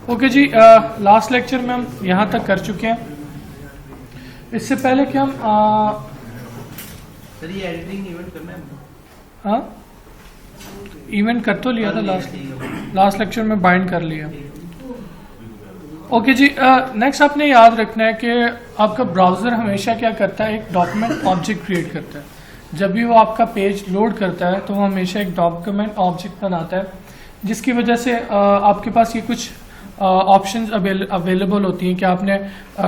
Okay जी, last lecture में हम यहाँ तक कर चुके हैं। इससे पहले कि हम सर ये एडिटिंग इवेंट करना है। हाँ, इवेंट कर तो लिया था लास्ट लेक्चर में, बाइंड कर लिया। ओके जी, नेक्स्ट आपने याद रखना है कि आपका ब्राउज़र हमेशा क्या करता है, एक डॉक्यूमेंट ऑब्जेक्ट क्रिएट करता है। जब भी वो आपका पेज लोड करता है तो वो हमेशा एक डॉक्यूमेंट ऑब्जेक्ट बनाता है, जिसकी वजह से आपके पास ये कुछ ऑप्शंस अवेलेबल होती हैं कि आपने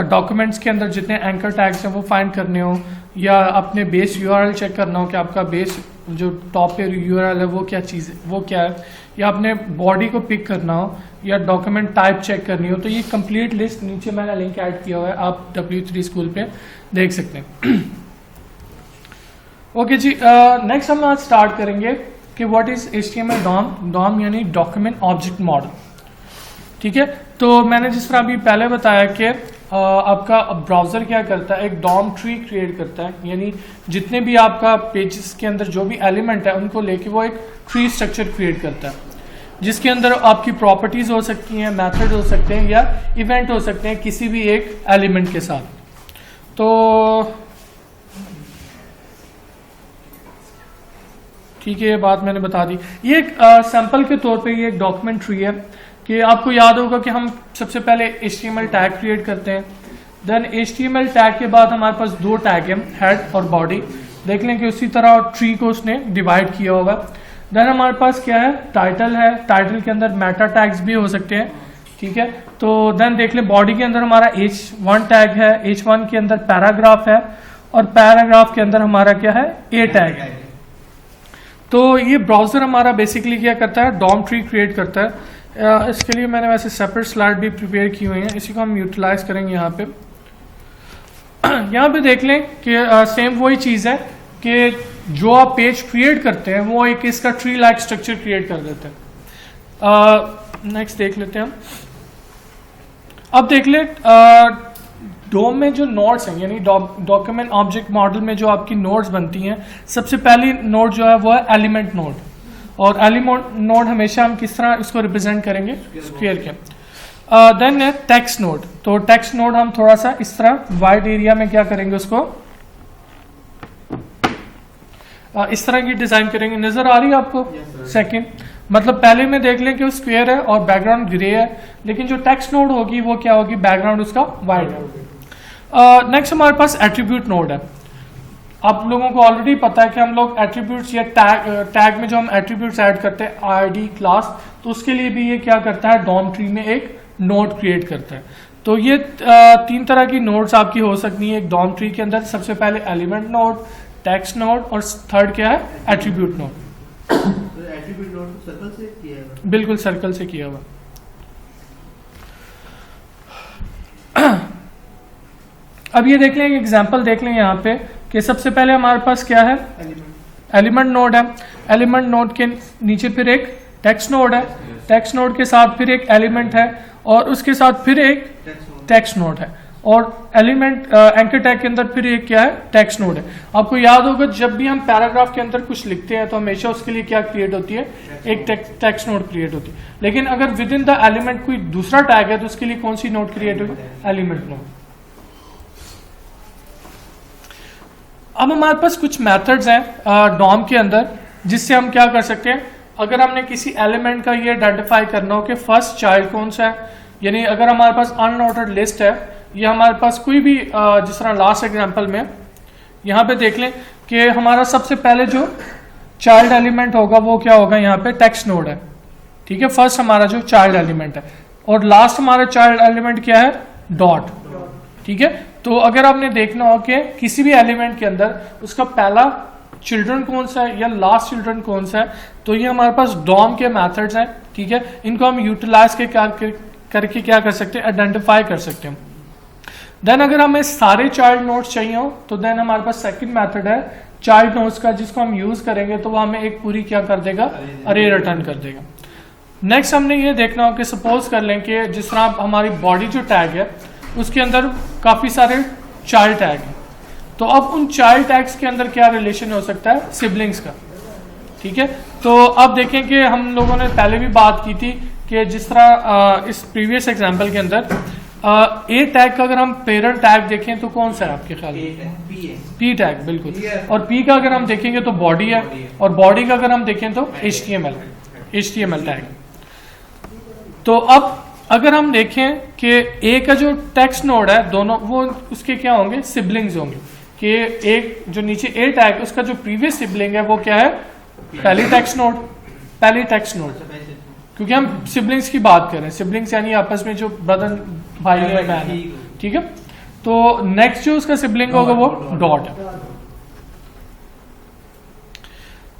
डॉक्यूमेंट्स के अंदर जितने एंकर टैग्स हैं वो फाइंड करने हो, या अपने बेस यूआरएल चेक करना हो कि आपका बेस जो टॉप पे यूआरएल है वो क्या चीज़ है, वो क्या है, या अपने बॉडी को पिक करना हो, या डॉक्यूमेंट टाइप चेक करनी हो। तो ये कंप्लीट लिस्ट नीचे मैंने लिंक ऐड किया हुआ है, आप W3 स्कूल पे देख सकते हैं। ओके जी, नेक्स्ट हम आज स्टार्ट करेंगे कि व्हाट इज HTML डॉम यानी डॉक्यूमेंट ऑब्जेक्ट मॉडल। ठीक है, तो मैंने जिस तरह अभी पहले बताया कि आपका ब्राउज़र क्या करता है, एक डॉम ट्री क्रिएट करता है, यानी जितने भी आपका पेजेस के अंदर जो भी एलिमेंट है उनको लेके वो एक ट्री स्ट्रक्चर क्रिएट करता है, जिसके अंदर आपकी प्रॉपर्टीज हो सकती हैं, मेथड हो सकते हैं, या इवेंट हो सकते हैं किसी भी एक एलिमेंट के साथ। तो ठीक है, ये बात मैंने बता दी। ये एक सैंपल के तौर पे ये एक डॉक्यूमेंट ट्री है कि आपको याद होगा कि हम सबसे पहले HTML टैग क्रिएट करते हैं, देन HTML टैग के बाद हमारे पास दो टैग हैं, हेड और बॉडी। देख लें कि उसी तरह ट्री को उसने डिवाइड किया होगा। देन हमारे पास क्या है, टाइटल है, टाइटल के अंदर मेटा टैग्स भी हो सकते हैं। ठीक है, तो देन देख लें बॉडी के अंदर हमारा H1 टैग है, H1 के अंदर पैराग्राफ है, और पैराग्राफ के अंदर हमारा क्या है, A टैग है। तो ये ब्राउजर हमारा बेसिकली क्या करता है, डॉम ट्री क्रिएट करता है। इसके लिए मैंने वैसे सेपरेट स्लाइड भी प्रिपेयर की हुई है, इसी को हम यूटिलाइज करेंगे यहाँ पे। यहाँ पे देख लें कि सेम वही चीज़ है कि जो आप पेज क्रिएट करते हैं वो एक इसका ट्री लाइक स्ट्रक्चर क्रिएट कर देते हैं। नेक्स्ट देख लेते हैं हम। अब देख लें डोम में जो नोड्स हैं, यानी डॉक्यूमेंट ऑब्जेक्ट मॉडल में जो आपकी नोड्स बनती हैं, सबसे पहली नोड जो है वो है एलिमेंट नोड। और एलिमेंट नोड हमेशा हम किस तरह इसको रिप्रेजेंट करेंगे, स्क्वायर के। देन है टेक्स्ट नोड। तो टेक्स्ट नोड हम थोड़ा सा इस तरह वाइड एरिया में क्या करेंगे, उसको इस तरह की डिजाइन करेंगे। नजर आ रही है आपको? सेकंड मतलब पहले में देख लें कि वो स्क्वायर है और बैकग्राउंड ग्रे है, लेकिन जो टेक्स्ट नोड होगी वो क्या होगी, बैकग्राउंड उसका वाइड है। नेक्स्ट हमारे पास एट्रीब्यूट नोड है। आप लोगों को ऑलरेडी पता है कि हम लोग एट्रीब्यूट्स या टैग में जो हम एट्रीब्यूट्स ऐड करते हैं, ID क्लास, तो उसके लिए भी ये क्या करता है, डॉम ट्री में एक नोड क्रिएट करता है। तो ये तीन तरह की नोड्स आपकी हो सकती हैं एक डॉम ट्री के अंदर। सबसे पहले एलिमेंट नोड, टेक्स्ट नोड, और थर्ड क्या है, attribute node. Attribute node circle से किया है? बिल्कुल सर्कल से किया हुआ। अब ये देख लें, एक एग्जांपल देख लें यहाँ पे कि सबसे पहले हमारे पास क्या है, एलिमेंट नोड है। एलिमेंट नोड के नीचे फिर एक टेक्स्ट नोड है, टेक्स्ट नोड के साथ फिर एक एलिमेंट है, और उसके साथ फिर एक टेक्स्ट नोड है, और एलिमेंट एंकर टैग के अंदर फिर एक क्या है, टेक्स्ट नोड है। आपको याद होगा जब भी हम पैराग्राफ के अंदर कुछ लिखते हैं तो हमेशा उसके लिए क्या क्रिएट होती है, एक टेक्स्ट नोड क्रिएट होती है। लेकिन अगर विद इन द एलिमेंट कोई दूसरा टैग है तो उसके लिए कौन सी नोड क्रिएट होगी, एलिमेंट नोड। अब हमारे पास कुछ मेथड्स हैं डॉम के अंदर जिससे हम क्या कर सकते हैं, अगर हमने किसी एलिमेंट का ये आइडेंटिफाई करना हो कि फर्स्ट चाइल्ड कौन सा है, यानी अगर हमारे पास अनऑर्डर्ड लिस्ट है, ये हमारे पास कोई भी जिस तरह लास्ट एग्जांपल में यहाँ पे देख लें कि हमारा सबसे पहले जो चाइल्ड एलिमेंट होगा वो क्या होगा, यहाँ पे टेक्स्ट नोड है। ठीक है, फर्स्ट हमारा जो चाइल्ड एलिमेंट है, और लास्ट हमारा चाइल्ड एलिमेंट क्या है, डॉट। ठीक है, तो अगर आपने देखना हो कि किसी भी एलिमेंट के अंदर उसका पहला चिल्ड्रन कौन सा है या लास्ट चिल्ड्रन कौन सा है, तो ये हमारे पास डॉम के मेथड्स हैं। ठीक है, इनको हम यूटिलाइज करके क्या कर सकते हैं, आइडेंटिफाई कर सकते हैं। देन अगर हमें सारे चाइल्ड नोड्स चाहिए हो तो देन हमारे पास सेकंड मेथड है चाइल्ड नोड्स का, जिसको हम यूज करेंगे तो वो हमें एक पूरी क्या कर देगा, अरे रिटर्न कर देगा। नेक्स्ट हमने ये देखना हो कि सपोज कर लें कि जिस तरह हमारी बॉडी जो टैग है, उसके अंदर काफ़ी सारे चाइल्ड टैग हैं। तो अब उन चाइल्ड टैग्स के अंदर क्या रिलेशन हो सकता है, सिबलिंग्स का। ठीक है, तो अब देखें कि हम लोगों ने पहले भी बात की थी कि जिस तरह इस प्रीवियस एग्जांपल के अंदर ए टैग का अगर हम पेरेंट टैग देखें तो कौन सा है आपके ख्याल में? पी टैग, बिल्कुल। और पी का अगर हम देखेंगे तो बॉडी है, और बॉडी का अगर हम देखें तो HTML टैग। तो अब अगर हम देखें कि ए का जो टेक्स्ट नोड है, दोनों वो उसके क्या होंगे, सिबलिंग्स होंगे। कि एक जो नीचे ए टैग उसका जो प्रीवियस सिबलिंग है वो क्या है, पहली टेक्स्ट नोड, क्योंकि हम सिबलिंग्स की बात कर रहे हैं। सिबलिंग्स यानी आपस में जो ब्रदर भाई है, बहन है। ठीक है, तो नेक्स्ट जो उसका सिबलिंग होगा वो डॉट है।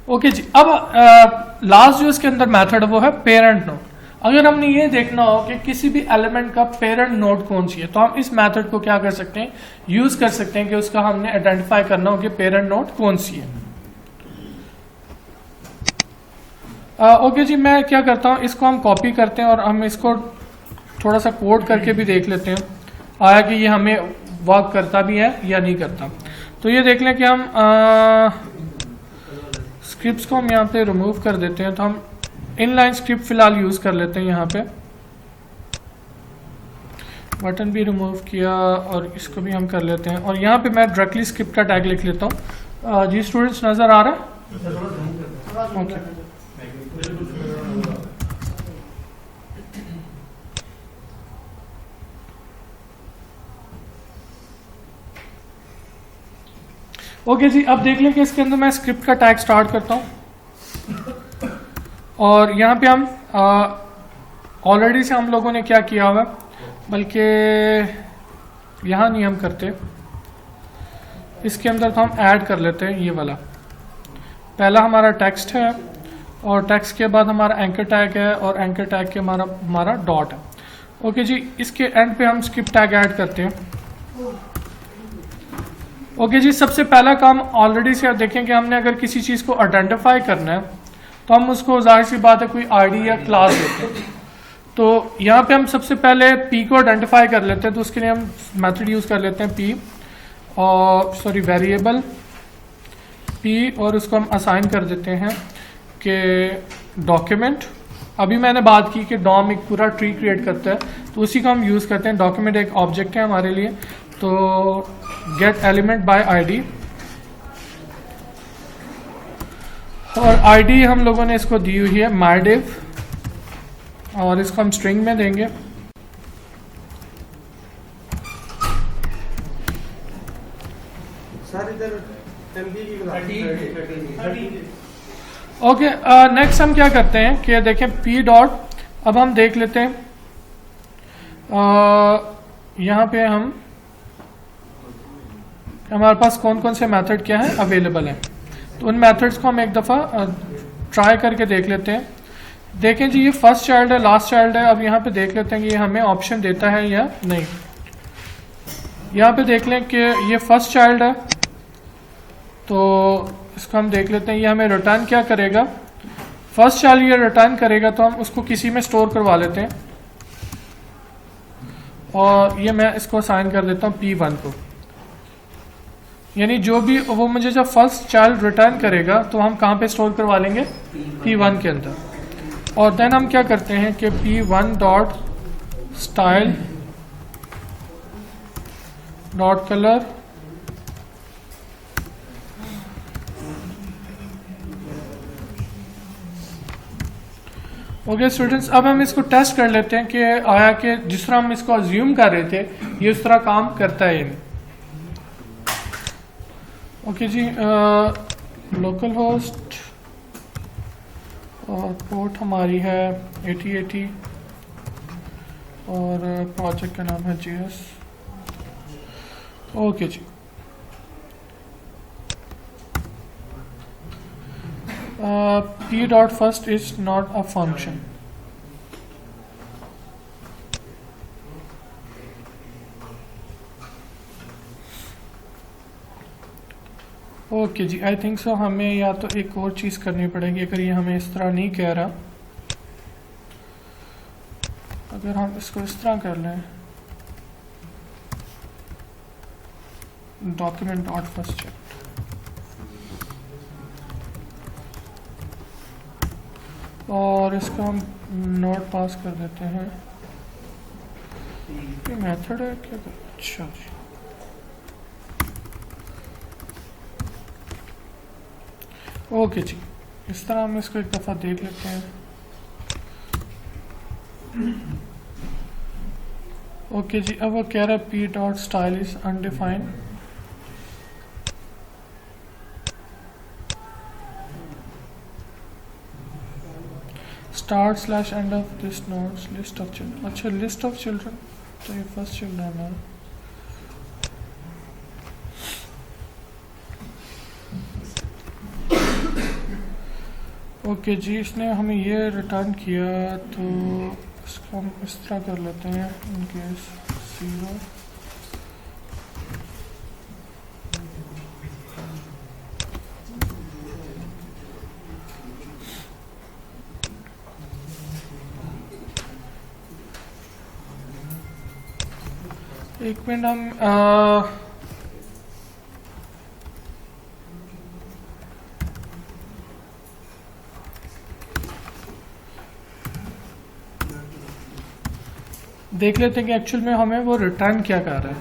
ओके जी, अब लास्ट जो इसके अंदर मेथड वो है पेरेंट नोड। अगर हमने ये देखना हो कि किसी भी एलिमेंट का पेरेंट नोड कौन सी है, तो हम इस मेथड को क्या कर सकते हैं, यूज कर सकते हैं कि उसका हमने आइडेंटिफाई करना हो कि पेरेंट नोड कौन सी है। ओके जी, मैं क्या करता हूँ, इसको हम कॉपी करते हैं और हम इसको थोड़ा सा कोड करके भी देख लेते हैं आया कि ये हमें वर्क करता भी है या नहीं करता। तो ये देख लें कि हम स्क्रिप्ट्स को हम यहाँ पे रिमूव कर देते हैं। तो हम इनलाइन स्क्रिप्ट फिलहाल यूज कर लेते हैं। यहाँ पे बटन भी रिमूव किया और इसको भी हम कर लेते हैं, और यहाँ पे मैं डायरेक्टली स्क्रिप्ट का टैग लिख लेता हूँ। जी स्टूडेंट्स, नजर आ रहा है? ओके, ओके जी, अब देख लें कि इसके अंदर मैं स्क्रिप्ट का टैग स्टार्ट करता हूं, और यहाँ पे हम ऑलरेडी से हम लोगों ने क्या किया हुआ, बल्कि यहाँ नहीं हम करते, इसके अंदर तो हम ऐड कर लेते हैं। ये वाला पहला हमारा टेक्स्ट है, और टेक्स्ट के बाद हमारा एंकर टैग है, और एंकर टैग के हमारा डॉट है। ओके जी, इसके एंड पे हम स्क्रिप्ट टैग ऐड करते हैं। ओके जी, सबसे पहला काम ऑलरेडी से आप देखें कि हमने अगर किसी चीज़ को आइडेंटिफाई करना है तो हम उसको जाहिर सी बात है कोई आईडी या क्लास देते हैं। तो यहाँ पे हम सबसे पहले पी को आइडेंटिफाई कर लेते हैं, तो उसके लिए हम मेथड यूज़ कर लेते हैं पी, और वेरिएबल पी, और उसको हम असाइन कर देते हैं कि डॉक्यूमेंट। अभी मैंने बात की कि डॉम एक पूरा ट्री क्रिएट करता है, तो उसी को हम यूज़ करते हैं। डॉक्यूमेंट एक ऑब्जेक्ट है हमारे लिए, तो गेट एलिमेंट बाय आईडी, और आईडी हम लोगों ने इसको दी हुई है mydiv, और इसको हम स्ट्रिंग में देंगे। ओके, नेक्स्ट हम क्या करते हैं कि देखें पी डॉट, अब हम देख लेते हैं यहाँ पे हमारे पास कौन कौन से मेथड क्या है अवेलेबल है। तो उन मेथड्स को हम एक दफ़ा ट्राई करके देख लेते हैं। देखें जी, ये फर्स्ट चाइल्ड है, लास्ट चाइल्ड है। अब यहाँ पे देख लेते हैं कि ये हमें ऑप्शन देता है या नहीं। यहाँ पे देख लें कि ये फर्स्ट चाइल्ड है, तो इसको हम देख लेते हैं ये हमें रिटर्न क्या करेगा। फर्स्ट चाइल्ड ये रिटर्न करेगा, तो हम उसको किसी में स्टोर करवा लेते हैं, और ये मैं इसको असाइन कर देता हूँ P1 को। यानी जो भी वो मुझे जब फर्स्ट चाइल्ड रिटर्न करेगा तो हम कहाँ पे स्टोर करवा लेंगे, P1 के अंदर। और देन हम क्या करते हैं कि P1 dot style dot colour, okay students, अब हम इसको टेस्ट कर लेते हैं कि आया कि जिस तरह हम इसको अज्यूम कर रहे थे ये उस तरह काम करता है। ओके जी, लोकल होस्ट और पोर्ट हमारी है 8080, और प्रोजेक्ट का नाम है JS। ओके जी, P dot first is not a function। Okay जी, आई थिंक सो हमें या तो एक और चीज़ करनी पड़ेगी। अगर ये हमें इस तरह नहीं कह रहा, अगर हम इसको इस तरह कर लें, डॉक्यूमेंट डॉट फर्स्ट चेक, और इसका हम नोट पास कर देते हैं। ये मेथड है क्या? अच्छा जी, ओके जी, इस तरह हम इसको एक दफ़ा देख लेते हैं। ओके जी, अब वो कह रहा है P dot style is undefined. Start slash end of this nodes list of children. अच्छा, लिस्ट ऑफ चिल्ड्रन, तो ये फर्स्ट चिल्ड्रन है। ओके जी, इसने हमें ये रिटर्न किया, तो इसको हम इस तरह कर लेते हैं, इन केस 0। एक मिनट, हम देख लेते हैं कि एक्चुअल में हमें वो रिटर्न क्या कर रहा है।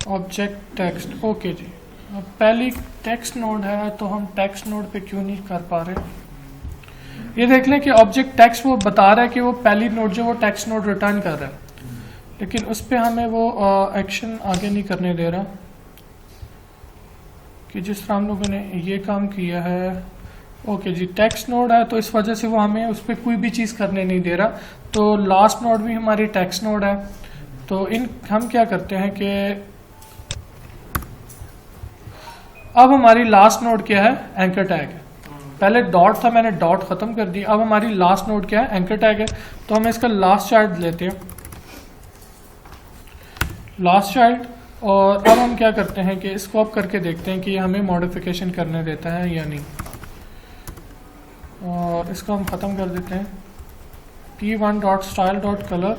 ऑब्जेक्ट टेक्स्ट, ओके जी। अब पहली टेक्स्ट नोड है, तो हम टेक्स्ट नोड पे क्यों नहीं कर पा रहे? ये देख लें कि ऑब्जेक्ट टेक्स्ट वो बता रहा है कि वो पहली नोड जो वो टेक्स्ट नोड रिटर्न कर रहा है, लेकिन उस पर हमें वो एक्शन आगे नहीं करने दे रहा कि जिस तरह हम लोगों ने ये काम किया है। ओके जी, टेक्स्ट नोड है तो इस वजह से वो हमें उस पर कोई भी चीज़ करने नहीं दे रहा। तो लास्ट नोड भी हमारी टेक्स्ट नोड है, तो इन हम क्या करते हैं कि अब हमारी लास्ट नोड क्या है? एंकर टैग है। पहले डॉट था, मैंने डॉट खत्म कर दिया। अब हमारी लास्ट नोड क्या है? एंकर टैग है। तो हम इसका लास्ट चाइल्ड लेते हैं, लास्ट चाइल्ड, और अब हम क्या करते हैं कि इसको अब करके देखते हैं कि ये हमें मॉडिफिकेशन करने देता है या नहीं, और इसको हम ख़त्म कर देते हैं। p1.style.color,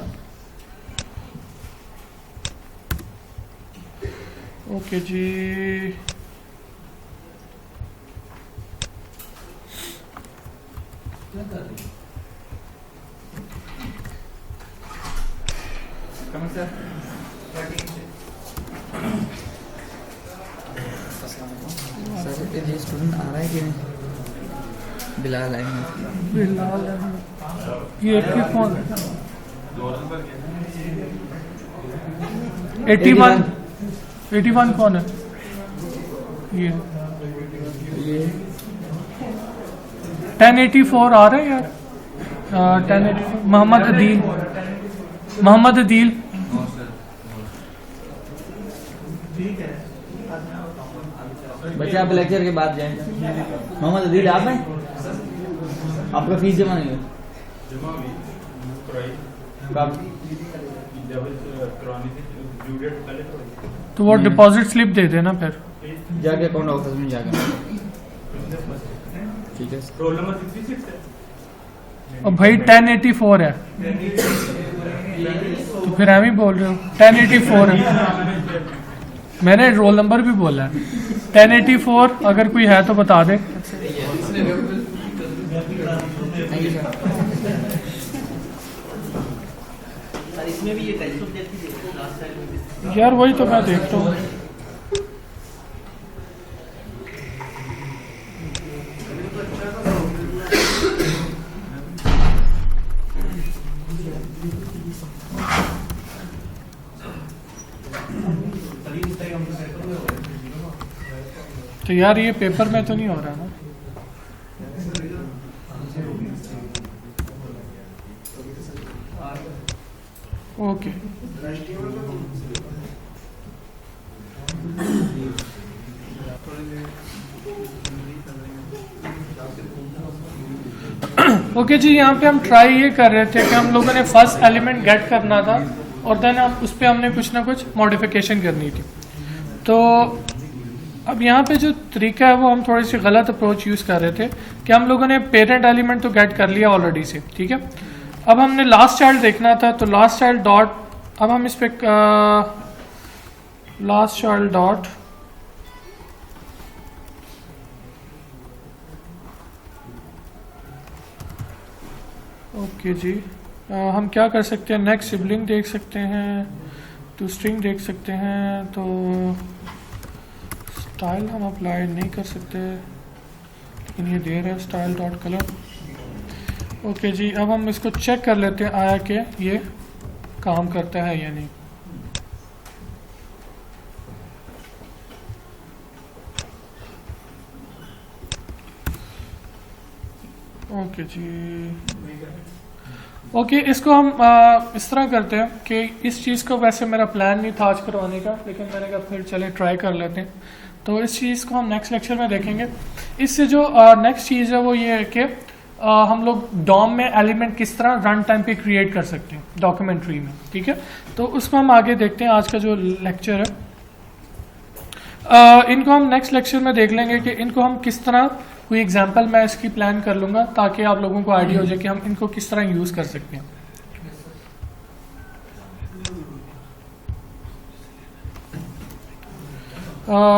ओके जी। सर ये स्टूडेंट आ रहा है कि नहीं? बिलाल अहमद। बिलाल अहमद, ये एक कौन है? 81 कौन है? ये 1084 आ रहा है यार। 1084 मोहम्मद अदील। बच्चे आप लेक्चर के बाद जाएंगे। मोहम्मद अदील आप हैं? आपका फीस जमा नहीं है? कब? तो वो डिपॉजिट स्लिप दे देना फिर जाके अकाउंट ऑफिस में जाकर। ठीक है। रोल नंबर 66 है। और भाई 1084 है, तो फिर हम ही बोल रहे हो 1084 है। मैंने रोल नंबर भी बोला है 1084। अगर कोई है तो बता दे। इसमें भी ये टेक्स्ट ऑब्जेक्ट ही देते हैं लास्ट टाइम में। यार वही तो मैं देखता हूँ। तो यार ये पेपर में तो नहीं हो रहा ना? ओके ओके जी, यहाँ पे हम ट्राई ये कर रहे थे कि हम लोगों ने फर्स्ट एलिमेंट गेट करना था और देन हम उस पर हमने कुछ ना कुछ मॉडिफिकेशन करनी थी। तो अब यहाँ पे जो तरीका है वो हम थोड़ी सी गलत अप्रोच यूज़ कर रहे थे कि हम लोगों ने पेरेंट एलिमेंट तो गेट कर लिया ऑलरेडी से, ठीक है। अब हमने लास्ट चाइल्ड देखना था, तो लास्ट चाइल्ड डॉट, अब हम इस पे लास्ट चाइल्ड डॉट ओके जी, हम क्या कर सकते हैं, नेक्स्ट सिबलिंग देख सकते हैं, तो स्ट्रिंग देख सकते हैं, तो स्टाइल हम अप्लाई नहीं कर सकते, लेकिन ये दे रहा है स्टाइल डॉट कलर। ओके जी, अब हम इसको चेक कर लेते हैं आया कि ये काम करता है या नहीं। ओके जी, ओके इसको हम इस तरह करते हैं कि इस चीज़ को, वैसे मेरा प्लान नहीं था आज करवाने का, लेकिन मैंने कहा फिर चले ट्राई कर लेते हैं। तो इस चीज़ को हम नेक्स्ट लेक्चर में देखेंगे। इससे जो नेक्स्ट चीज़ है वो ये है कि हम लोग डॉम में एलिमेंट किस तरह रन टाइम पे क्रिएट कर सकते हैं डॉक्यूमेंट्री में, ठीक है। तो उसको हम आगे देखते हैं। आज का जो लेक्चर है इनको हम नेक्स्ट लेक्चर में देख लेंगे कि इनको हम किस तरह, कोई एग्जांपल मैं इसकी प्लान कर लूँगा ताकि आप लोगों को आइडिया हो जाए कि हम इनको किस तरह यूज़ कर सकते हैं।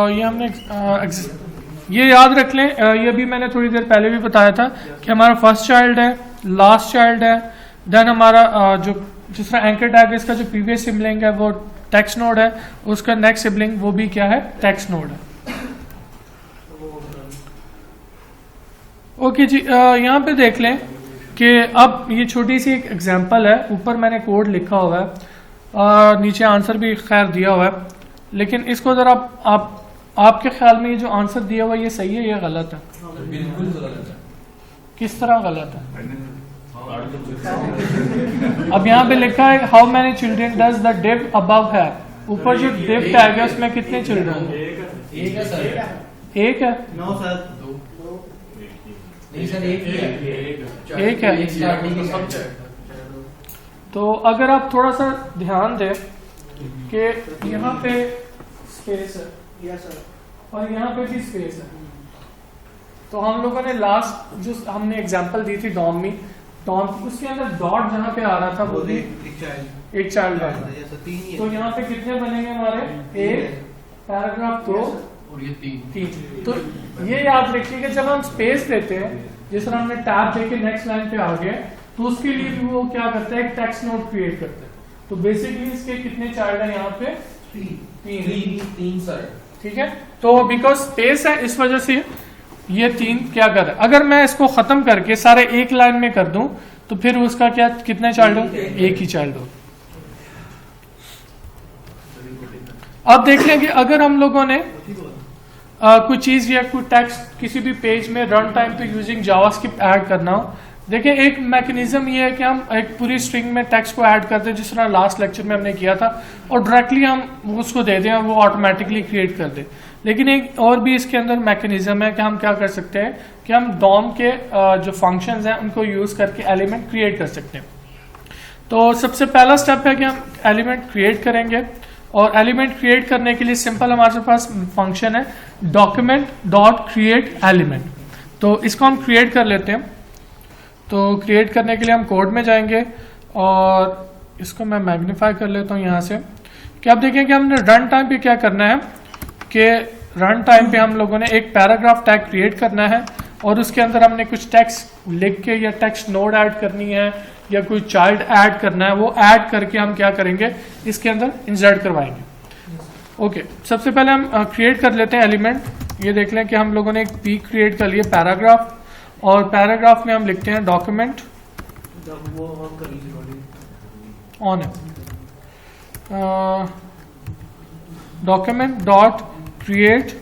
ये हमने ये याद रख लें, ये भी मैंने थोड़ी देर पहले भी बताया था कि हमारा फर्स्ट चाइल्ड है, लास्ट चाइल्ड है, देन हमारा जो जिस तरह एंकर टैग, इसका जो प्रीवियस सिबलिंग है वो टेक्स्ट नोड है, उसका नेक्स्ट सिबलिंग वो भी क्या है, टेक्स्ट नोड है। ओके जी, यहाँ पे देख लें कि अब ये छोटी सी एक एग्जांपल है, ऊपर मैंने कोड लिखा हुआ है, नीचे आंसर भी खैर दिया हुआ है, लेकिन इसको जरा आपके ख्याल में ये जो आंसर दिया हुआ है ये सही है या गलत है? बिल्कुल गलत है। किस तरह गलत है? अब यहाँ पे लिखा है how many children does the div above है, ऊपर जो डिव टैग है उसमें कितने चिल्ड्रन है? एक है सर। एक है? नो सर, नहीं सर, एक है। एक है। तो अगर आप थोड़ा सा ध्यान दें कि यहाँ पे स्पेस है और यहाँ पे भी स्पेस है, तो हम लोगों ने लास्ट जो हमने एग्जांपल दी थी डॉम में, उसके अंदर डॉट जहाँ पे आ रहा था वो भी एक चाइल्ड है। तो यहाँ पे कितने बनेंगे हमारे? एक, पैराग्राफ 2 और ये 3। तो ये याद रखिए कि जब हम स्पेस देते हैं, जिस तरह हमने टैब देके नेक्स्ट लाइन पे आ गए, तो उसके लिए भी वो क्या करता है, एक टेक्स्ट नोड क्रिएट करता है। तो बेसिकली इसके कितने चाइल्ड है यहाँ पे? 3 सर। ठीक है, तो बिकॉज स्पेस है इस वजह से ये 3 क्या कर रहा है। अगर मैं इसको खत्म करके सारे एक लाइन में कर दूं तो फिर उसका क्या, कितने चाइल्ड हो? एक ही चाइल्ड हो। अब देख लें कि अगर हम लोगों ने कोई चीज या कोई टेक्स्ट किसी भी पेज में रन टाइम पे यूजिंग जावास्क्रिप्ट ऐड करना हो, देखिए एक मैकेनिज्म ये है कि हम एक पूरी स्ट्रिंग में टेक्स्ट को ऐड करते हैं, जिस तरह लास्ट लेक्चर में हमने किया था, और डायरेक्टली हम उसको दे दें, वो ऑटोमेटिकली क्रिएट कर दे। लेकिन एक और भी इसके अंदर मैकेनिज्म है कि हम क्या कर सकते हैं कि हम डॉम के जो फंक्शंस हैं उनको यूज करके एलिमेंट क्रिएट कर सकते हैं। तो सबसे पहला स्टेप है कि हम एलिमेंट क्रिएट करेंगे, और एलिमेंट क्रिएट करने के लिए सिंपल हमारे पास फंक्शन है डॉक्यूमेंट डॉट क्रिएट एलिमेंट। तो इसको हम क्रिएट कर लेते हैं। तो क्रिएट करने के लिए हम कोड में जाएंगे और इसको मैं मैग्नीफाई कर लेता हूँ यहाँ से, कि आप देखें कि हमने रन टाइम पे क्या करना है कि रन टाइम पे हम लोगों ने एक पैराग्राफ टैग क्रिएट करना है, और उसके अंदर हमने कुछ टेक्स्ट लिख के या टेक्स्ट नोड ऐड करनी है या कोई चाइल्ड ऐड करना है, वो ऐड करके हम क्या करेंगे, इसके अंदर इंसर्ट करवाएंगे। ओके, सबसे पहले हम क्रिएट कर लेते हैं एलिमेंट। ये देख लें कि हम लोगों ने एक पी क्रिएट कर लिया पैराग्राफ, और पैराग्राफ में हम लिखते हैं डॉक्यूमेंट ऑन है, डॉक्यूमेंट डॉट क्रिएट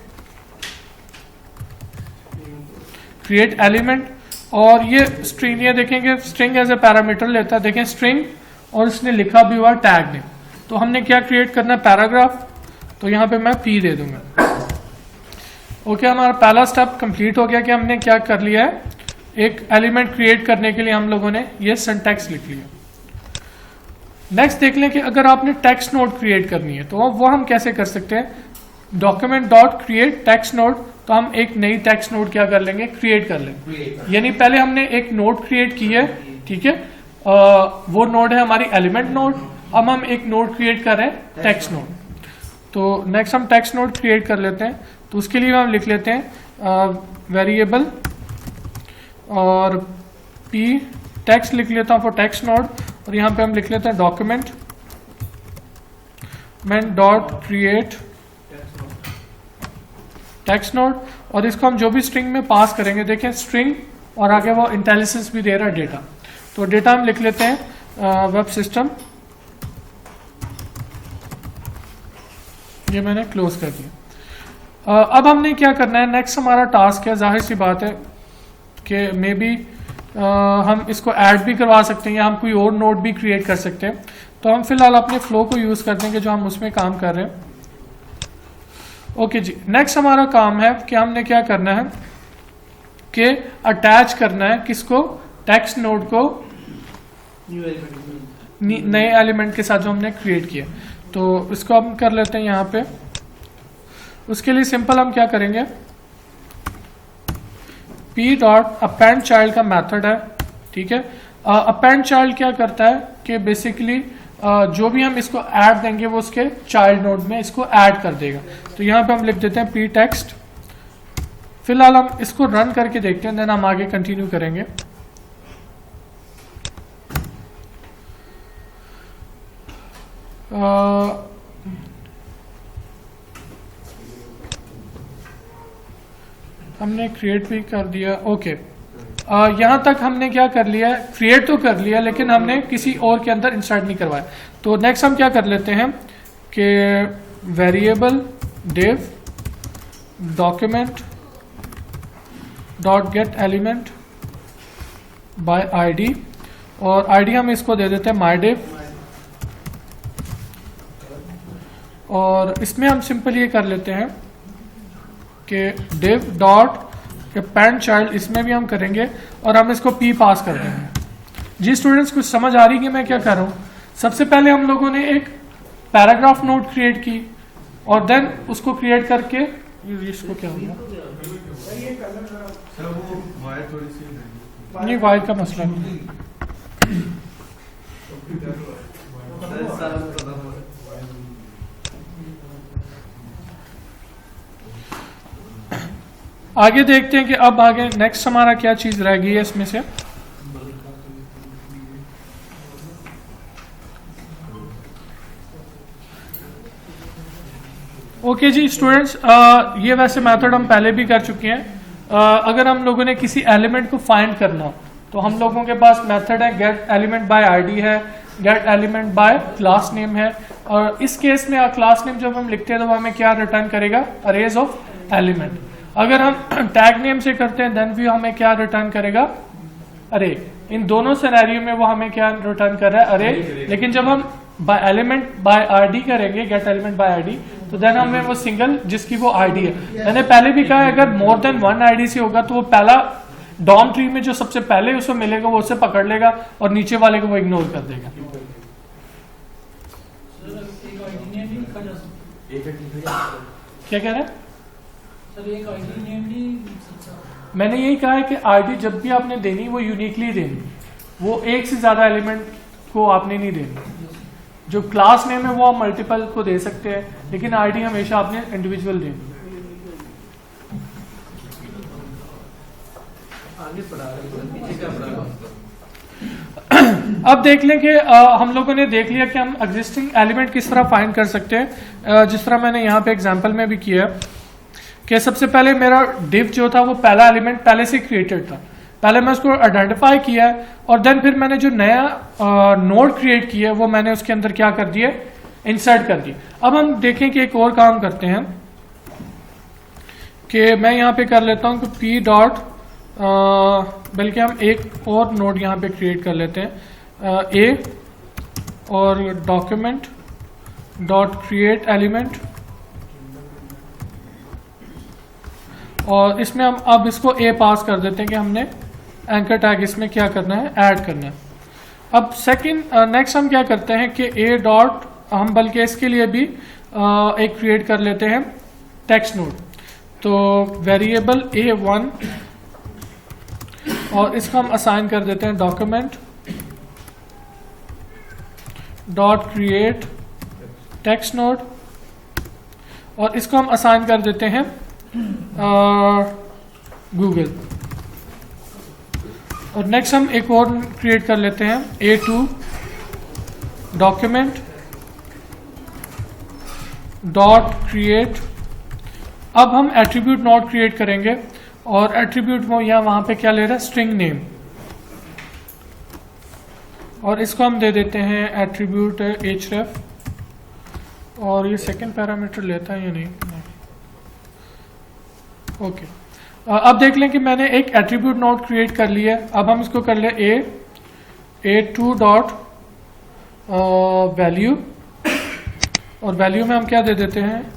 एलिमेंट। और ये स्ट्रिंग, ये देखेंगे स्ट्रिंग एज ए पैरामीटर लेता है, देखें स्ट्रिंग, और इसने लिखा भी हुआ टैग ने। तो हमने क्या क्रिएट करना है, पैराग्राफ, तो यहाँ पे मैं पी दे दूंगा। ओके, हमारा पहला स्टेप कंप्लीट हो गया कि हमने क्या कर लिया है, एक एलिमेंट क्रिएट करने के लिए हम लोगों ने ये सिंटैक्स लिख लिया। नेक्स्ट देख लें कि अगर आपने टेक्स्ट नोड क्रिएट करनी है तो वो हम कैसे कर सकते हैं, document dot create text node. तो हम एक नई टेक्स्ट नोड क्या कर लेंगे, क्रिएट कर लेंगे। यानी पहले हमने एक नोड क्रिएट की है, ठीक है, वो नोड है हमारी एलिमेंट नोड। अब हम एक नोड क्रिएट कर रहे हैं टेक्स्ट नोड। तो नेक्स्ट हम टेक्स्ट नोड क्रिएट कर लेते हैं। तो उसके लिए हम लिख लेते हैं वेरिएबल और p टेक्स्ट लिख लेता हूँ फॉर टेक्स्ट नोड, और यहाँ पे हम लिख लेते हैं document main dot create text node. और इसको हम जो भी स्ट्रिंग में पास करेंगे, देखें स्ट्रिंग और आगे वो इंटेलिजेंस भी दे रहा है डेटा। तो डेटा हम लिख लेते हैं वेब सिस्टम, ये मैंने क्लोज कर दिया। अब हमने क्या करना है, नेक्स्ट हमारा टास्क है, जाहिर सी बात है कि मे बी हम इसको ऐड भी करवा सकते हैं या हम कोई और नोड भी क्रिएट कर सकते हैं। तो हम फिलहाल अपने फ्लो को यूज कर देंगे जो हम उसमें काम कर रहे हैं। ओके जी, नेक्स्ट हमारा काम है कि हमने क्या करना है कि अटैच करना है किसको, टेक्स्ट नोड को नए एलिमेंट के साथ जो हमने क्रिएट किया। तो इसको हम कर लेते हैं यहाँ पे। उसके लिए सिंपल हम क्या करेंगे, p डॉट अपेंड चाइल्ड का मेथड है, ठीक है। अपेंड चाइल्ड क्या करता है कि बेसिकली जो भी हम इसको ऐड देंगे वो उसके चाइल्ड नोड में इसको ऐड कर देगा। तो यहाँ पे हम लिख देते हैं p टेक्स्ट। फिलहाल हम इसको रन करके देखते हैं, देन हम आगे कंटिन्यू करेंगे। हमने क्रिएट भी कर दिया। ओके, यहाँ तक हमने क्या कर लिया है, क्रिएट तो कर लिया लेकिन हमने किसी और के अंदर इंसर्ट नहीं करवाया। तो नेक्स्ट हम क्या कर लेते हैं कि variable div document dot gate element by ID, और आईडी हम इसको दे देते हैं माई डिव। और इसमें हम सिंपल ये कर लेते हैं कि डिव डॉट पेरेंट चाइल्ड, इसमें भी हम करेंगे और हम इसको p पास कर देंगे। जी स्टूडेंट्स, कुछ समझ आ रही है कि मैं क्या कर रहा हूँ? सबसे पहले हम लोगों ने एक पैराग्राफ नोट क्रिएट की और देन उसको क्रिएट करके इसको क्या हो गया, नहीं वायर का मसला नहीं, आगे देखते हैं कि अब आगे नेक्स्ट हमारा क्या चीज रह गई है इसमें से। ओके जी स्टूडेंट्स, ये वैसे मेथड हम पहले भी कर चुके हैं। अगर हम लोगों ने किसी एलिमेंट को फाइंड करना हो तो हम लोगों के पास मेथड है गेट एलिमेंट बाय आईडी है, gate element by class name है। और इस केस में क्लास नेम जब हम लिखते हैं तो हमें क्या रिटर्न करेगा, अरेज ऑफ एलिमेंट। अगर हम टैग नेम से करते हैं देन भी हमें क्या रिटर्न करेगा, अरे। इन दोनों सिनेरियो में वो हमें क्या रिटर्न कर रहा है, अरे। लेकिन जब हम बाय एलिमेंट बाय आईडी करेंगे, गेट एलिमेंट बाय आईडी, तो देन हमें वो सिंगल जिसकी वो आईडी है। मैंने पहले भी कहा है अगर मोर देन वन आईडी से होगा तो वो पहला डॉम ट्री में जो सबसे पहले उसको मिलेगा वो उसे पकड़ लेगा और नीचे वाले को वो इग्नोर कर देगा। क्या कह रहे हैं? मैंने यही कहा है कि आईडी जब भी आपने देनी वो यूनिकली देनी, वो एक से ज्यादा एलिमेंट को आपने नहीं देनी। जो क्लास नेम है वो आप मल्टीपल को दे सकते हैं लेकिन आईडी हमेशा आपने इंडिविजुअल देनी। अब देख लें कि हम लोगों ने देख लिया कि हम एग्जिस्टिंग एलिमेंट किस तरह फाइंड कर सकते हैं। जिस तरह मैंने यहाँ पे एग्जांपल में भी किया कि सबसे पहले मेरा डिव जो था वो पहला एलिमेंट पहले से क्रिएटेड था, पहले मैं उसको आइडेंटिफाई किया है और देन फिर मैंने जो नया नोड क्रिएट किया है वो मैंने उसके अंदर क्या कर दिया, इंसर्ट कर दिया। अब हम देखें कि एक और काम करते हैं कि मैं यहाँ पे कर लेता हूँ कि p डॉट, बल्कि हम एक और नोड यहाँ पे क्रिएट कर लेते हैं a और डॉक्यूमेंट डॉट क्रिएट एलिमेंट, और इसमें हम अब इसको a पास कर देते हैं कि हमने एंकर टैग इसमें क्या करना है, ऐड करना है। अब सेकंड नेक्स्ट हम क्या करते हैं कि a डॉट, हम बल्कि इसके लिए भी एक क्रिएट कर लेते हैं टेक्स्ट नोड। तो वेरिएबल a1 और इसको हम असाइन कर देते हैं document dot create text node, और इसको हम असाइन कर देते हैं गूगल। और नेक्स्ट हम एक और क्रिएट कर लेते हैं A2 डॉक्यूमेंट डॉट क्रिएट। अब हम एट्रीब्यूट नोड क्रिएट करेंगे, और एट्रीब्यूट वो वहां पे क्या ले रहा है, स्ट्रिंग नेम, और इसको हम दे देते हैं एट्रीब्यूट href, और ये सेकंड पैरामीटर लेता है या नहीं, ओके। अब देख लें कि मैंने एक एट्रीब्यूट नोड क्रिएट कर लिया है। अब हम इसको कर ले A2 डॉट वैल्यू, और वैल्यू में हम क्या दे देते हैं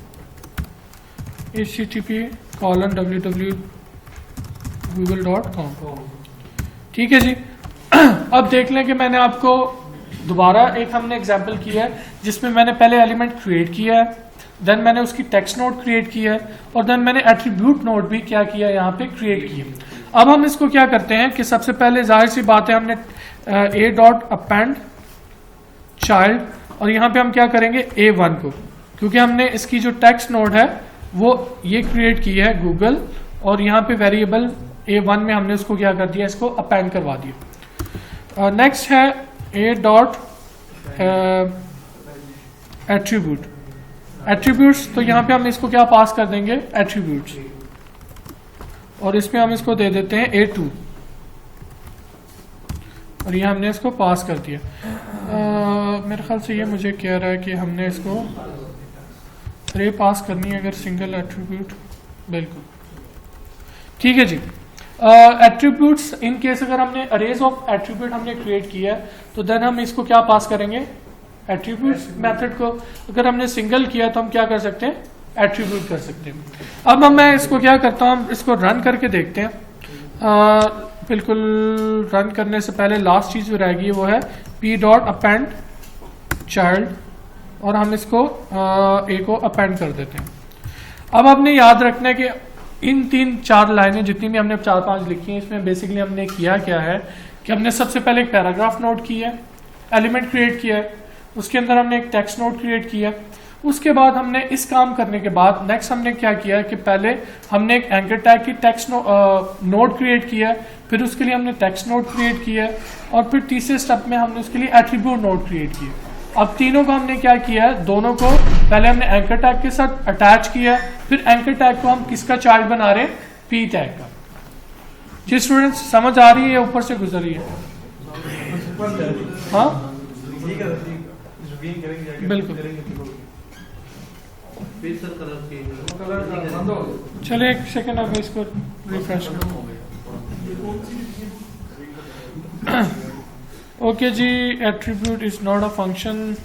http://www.google.com। ठीक है जी। अब देख लें कि मैंने आपको दोबारा एक हमने एग्जांपल किया है जिसमें मैंने पहले एलिमेंट क्रिएट किया है, देन मैंने उसकी टेक्स्ट नोड क्रिएट किया है, और देन मैंने एट्रीब्यूट नोड भी क्या किया यहाँ पे क्रिएट किया। अब हम इसको क्या करते हैं कि सबसे पहले जाहिर सी बात है हमने a डॉट अपेंड चाइल्ड, और यहाँ पे हम क्या करेंगे A1 को, क्योंकि हमने इसकी जो टेक्स्ट नोड है वो ये क्रिएट की है गूगल, और यहाँ पे वेरिएबल A1 में हमने उसको क्या कर दिया, इसको अपेंड करवा दिया। नेक्स्ट है A डॉट एट्रीब्यूट एट्रीब्यूट्स, तो यहाँ पे हम इसको क्या पास कर देंगे एट्रीब्यूट्स, और इसमें हम इसको दे देते हैं A2, और ये हमने इसको पास कर दिया। मेरे ख्याल से ये मुझे कह रहा है कि हमने इसको रे पास करनी है अगर सिंगल एट्रीब्यूट, बिल्कुल ठीक है जी। एट्रीब्यूट्स इन केस अगर हमने अरेज ऑफ एट्रीब्यूट हमने क्रिएट किया है तो देन हम इसको क्या पास करेंगे एट्रीब्यूट्स मेथड को। अगर हमने सिंगल किया तो हम क्या कर सकते हैं एट्रीब्यूट कर सकते हैं। अब मैं इसको क्या करता हूँ, इसको रन करके देखते हैं। बिल्कुल रन करने से पहले लास्ट चीज जो रहेगी वो है p डॉट अपेंड चाइल्ड, और हम इसको a को अपेंड कर देते हैं। अब आपने याद रखना है कि इन 3-4 लाइनें जितनी भी हमने 4-5 लिखी हैं, इसमें बेसिकली हमने किया क्या है कि हमने सबसे पहले एक पैराग्राफ नोट किया है, एलिमेंट क्रिएट किया है, उसके अंदर हमने एक टेक्स्ट नोट क्रिएट किया। उसके बाद हमने इस काम करने के बाद नेक्स्ट हमने क्या किया कि पहले हमने एक एंकर टैग की टेक्स्ट नोट क्रिएट किया, फिर उसके लिए हमने टेक्स्ट नोट क्रिएट किया, और फिर तीसरे स्टेप में हमने उसके लिए एट्रीब्यूट नोट क्रिएट किया। अब तीनों को हमने क्या किया है, दोनों को पहले हमने एंकर टैग के साथ अटैच किया, फिर एंकर टैग को हम किसका चाइल्ड बना रहे हैं p टैग का। जी स्टूडेंट्स समझ आ रही है या ऊपर से गुजर रही है? हाँ बिल्कुल। चलिए एक सेकेंड अब इसको रिफ्रेश करो। ओके जी, attribute is not a function.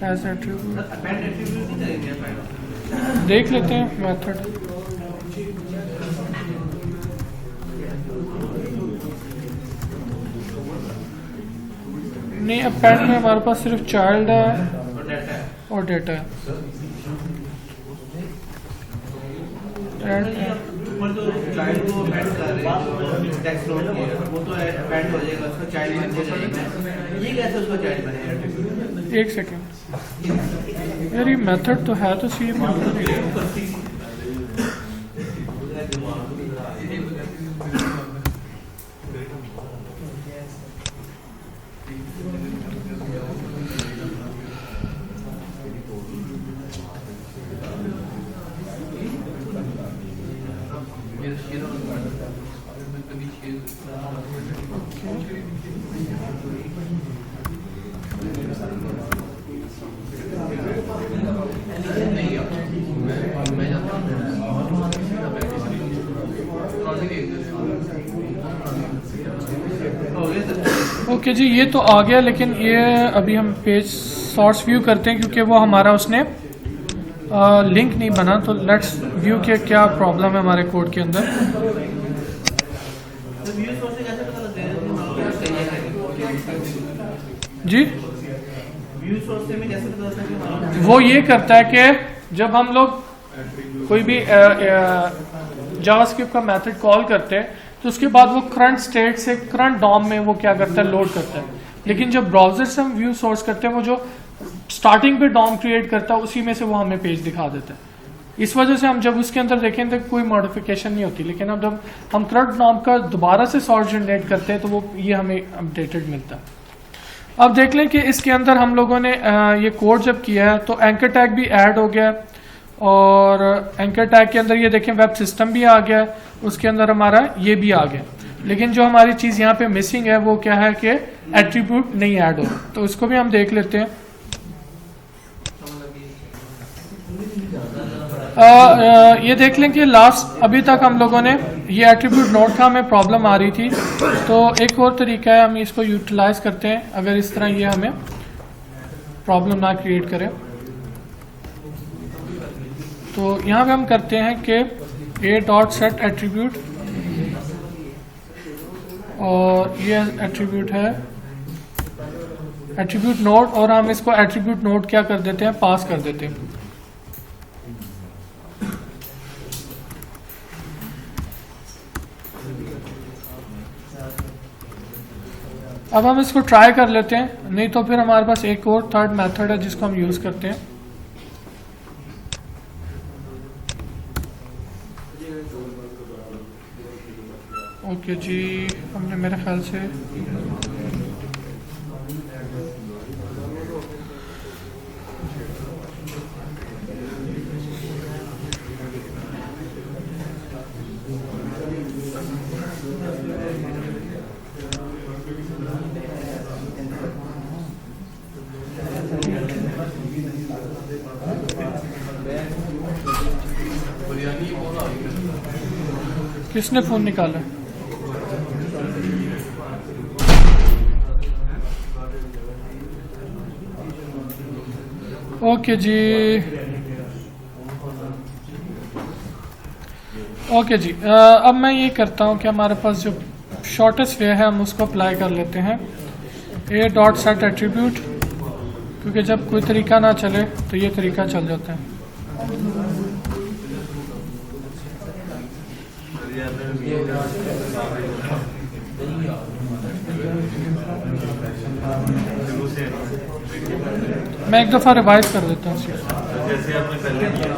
As attribute देख लेते हैं मेथड। नहीं, अपेंड में हमारे पास सिर्फ चाइल्ड है और डेटा है। ऊपर जो चाइल्ड को ऐड कर रहे हैं टेक्स्ट नोट किया वो तो ऐड हो जाएगा, उसका चाइल्ड बन जाएगा। ये कैसे उसका चाइल्ड बनेगा? एक सेकेंड यार, ये मेथड तो है तो सी में ओके जी, ये तो आ गया, लेकिन ये अभी हम पेज सोर्स व्यू करते हैं क्योंकि वो हमारा उसने लिंक नहीं बना। तो लेट्स व्यू के क्या प्रॉब्लम है हमारे कोड के अंदर। जी व्यू सोर्स से मैं कैसे बता सकता हूँ? वो ये करता है कि जब हम लोग कोई भी जावास्क्रिप्ट का मेथड कॉल करते हैं तो उसके बाद वो करंट स्टेट से करंट डॉम में वो क्या करता है, लोड करता है। लेकिन जब ब्राउजर से हम व्यू सोर्स करते हैं, वो जो स्टार्टिंग पे डॉम क्रिएट करता है उसी में से वो हमें पेज दिखा देता है। इस वजह से हम जब उसके अंदर देखें तो कोई मॉडिफिकेशन नहीं होती, लेकिन अब जब हम करंट डॉम का दोबारा से सोर्स जनरेट करते हैं तो वो ये हमें अपडेटेड मिलता है। अब देख लें कि इसके अंदर हम लोगों ने ये कोड जब किया है तो एंकर टैग भी ऐड हो गया है, और एंकर टैग के अंदर ये देखें वेब सिस्टम भी आ गया है, उसके अंदर हमारा ये भी आ गया। लेकिन जो हमारी चीज़ यहाँ पे मिसिंग है वो क्या है कि एट्रीब्यूट नहीं ऐड हो, तो इसको भी हम देख लेते हैं। ये देख लें कि लास्ट अभी तक हम लोगों ने ये एट्रीब्यूट नोड का हमें प्रॉब्लम आ रही थी, तो एक और तरीका है हम इसको यूटिलाइज करते हैं अगर इस तरह ये हमें प्रॉब्लम ना क्रिएट करे। तो यहाँ पे हम करते हैं कि a.set एट्रीब्यूट, और ये एट्रीब्यूट है एट्रीब्यूट नोड, और हम इसको एट्रीब्यूट नोड क्या कर देते हैं, पास कर देते हैं। अब हम इसको ट्राई कर लेते हैं, नहीं तो फिर हमारे पास एक और थर्ड मेथड है जिसको हम यूज करते हैं। ओके जी, हमने मेरे ख्याल से किसने फोन निकाला? ओके जी, ओके जी। अब मैं ये करता हूँ कि हमारे पास जो शॉर्टेस्ट वे है हम उसको अप्लाई कर लेते हैं, a.set एट्रीब्यूट, क्योंकि जब कोई तरीका ना चले तो ये तरीका चल जाता है। मैं एक दफा रिवाइज कर देता हूँ जैसे आपने पहले किया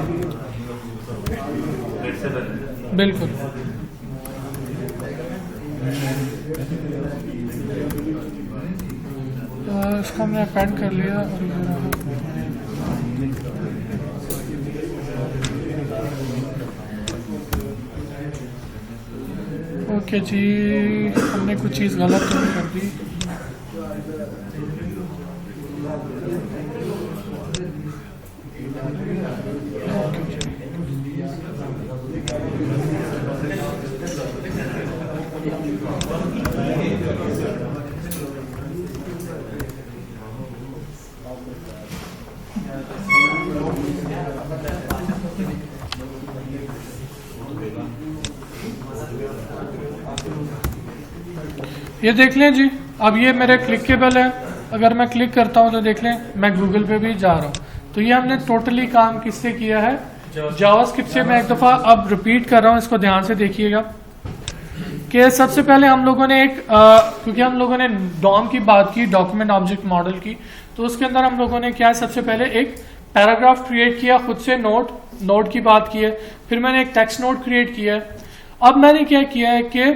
बिल्कुल। इसको हमने अपेंड कर लिया और ये रहा। ओके जी, हमने कुछ चीज़ गलत तो नहीं कर दी। ये देख लें जी, अब ये मेरे क्लिकेबल है। अगर मैं क्लिक करता हूं तो देख लें मैं गूगल पे भी जा रहा हूं। तो ये हमने टोटली काम किससे किया है, जावास्क्रिप्ट से। मैं एक दफा अब रिपीट कर रहा हूं, इसको ध्यान से देखिएगा कि सबसे पहले हम लोगों ने क्योंकि हम लोगों ने डॉम की बात की, डॉक्यूमेंट ऑब्जेक्ट मॉडल की, तो उसके अंदर हम लोगों ने क्या है, सबसे पहले एक पैराग्राफ क्रिएट किया खुद से, नोट की बात की है। फिर मैंने एक टेक्स्ट नोट क्रिएट किया है। अब मैंने क्या किया है कि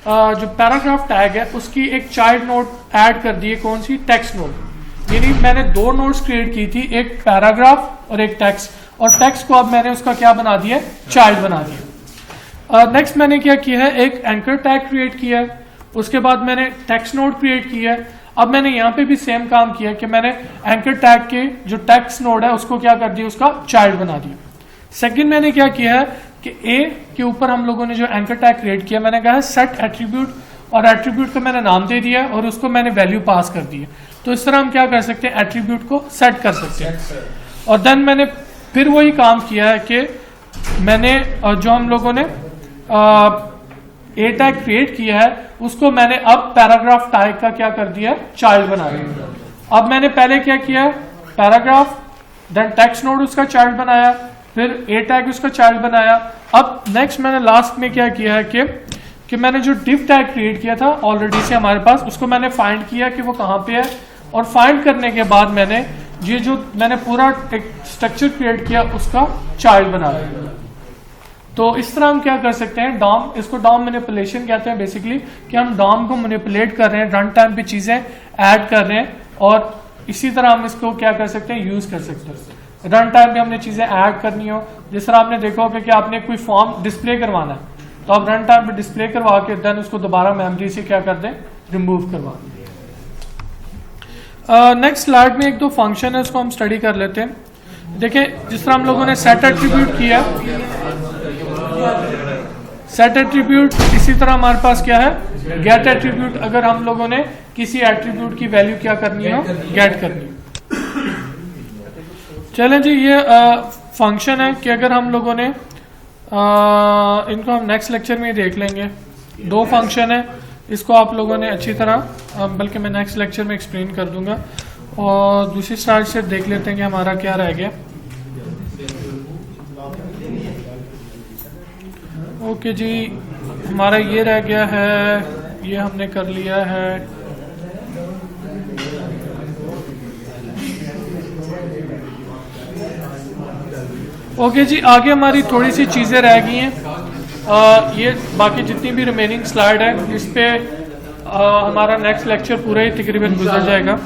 जो पैराग्राफ टैग है उसकी एक चाइल्ड नोट ऐड कर दी है, कौन सी, टेक्स्ट नोट। यानी मैंने दो नोट्स क्रिएट की थी, एक पैराग्राफ और एक टेक्स्ट, और टेक्स्ट को अब मैंने उसका क्या बना दिया, चाइल्ड बना दिया। नेक्स्ट मैंने क्या किया है, एक एंकर टैग क्रिएट किया है। उसके बाद मैंने टेक्स्ट नोट क्रिएट किया है। अब मैंने यहाँ पे भी सेम काम किया कि मैंने एंकर टैग के जो टेक्स्ट नोड है उसको क्या कर दिया, उसका चाइल्ड बना दिया। सेकंड मैंने क्या किया है कि ए के ऊपर हम लोगों ने जो एंकर टैग क्रिएट किया, मैंने कहा है सेट एट्रीब्यूट, और एट्रीब्यूट का मैंने नाम दे दिया और उसको मैंने वैल्यू पास कर दी है। तो इस तरह हम क्या कर सकते हैं, एट्रीब्यूट को सेट कर सकते हैं। और देन मैंने फिर वही काम किया है कि मैंने जो हम लोगों ने ए टैग क्रिएट किया है उसको मैंने अब पैराग्राफ टैग का क्या कर दिया, चाइल्ड बना दिया। अब मैंने पहले क्या किया है, पैराग्राफ, देन टेक्स्ट नोड उसका चाइल्ड बनाया, फिर ए टैग उसका चाइल्ड बनाया। अब नेक्स्ट मैंने लास्ट में क्या किया है कि मैंने जो div टैग क्रिएट किया था ऑलरेडी से हमारे पास, उसको मैंने फाइंड किया कि वो कहाँ पे है, और फाइंड करने के बाद मैंने ये जो मैंने पूरा स्ट्रक्चर क्रिएट किया उसका चाइल्ड बना दिया। तो इस तरह हम क्या कर सकते हैं, डॉम, इसको डॉम मैनिपुलेशन कहते हैं बेसिकली, कि हम डॉम को मैनिपुलेट कर रहे हैं, रन टाइम पे चीजें ऐड कर रहे हैं, और इसी तरह हम इसको क्या कर सकते हैं, यूज कर सकते हैं। रन टाइम पे हमने चीजें ऐड करनी हो, जिस तरह आपने देखा होगा कि आपने कोई फॉर्म डिस्प्ले करवाना है, तो आप रन टाइम पे डिस्प्ले करवा के देन उसको दोबारा मेमोरी से क्या कर दें, रिमूव करवा दें। नेक्स्ट स्लाइड में एक दो फंक्शन है, उसको हम स्टडी कर लेते हैं। देखिए जिस तरह हम लोगों ने सेट एट्रीब्यूट किया, सेट एट्रीब्यूट, इसी तरह हमारे पास क्या है, गेट एट्रीब्यूट। अगर हम लोगों ने किसी एट्रीब्यूट की वैल्यू क्या करनी हो, गेट करनी हो। चलें जी, ये फंक्शन है कि अगर हम लोगों ने इनको हम नेक्स्ट लेक्चर में ही देख लेंगे। दो फंक्शन है, इसको आप लोगों ने अच्छी तरह, बल्कि मैं नेक्स्ट लेक्चर में एक्सप्लेन कर दूंगा। और दूसरी स्लाइड से देख लेते हैं कि हमारा क्या रह गया। ओके जी, हमारा ये रह गया है, ये हमने कर लिया है। ओके जी, आगे हमारी थोड़ी सी चीज़ें रह गई हैं। ये बाकी जितनी भी रिमेनिंग स्लाइड है, इस पे हमारा नेक्स्ट लेक्चर पूरा ही तकरीबन गुजर जाएगा।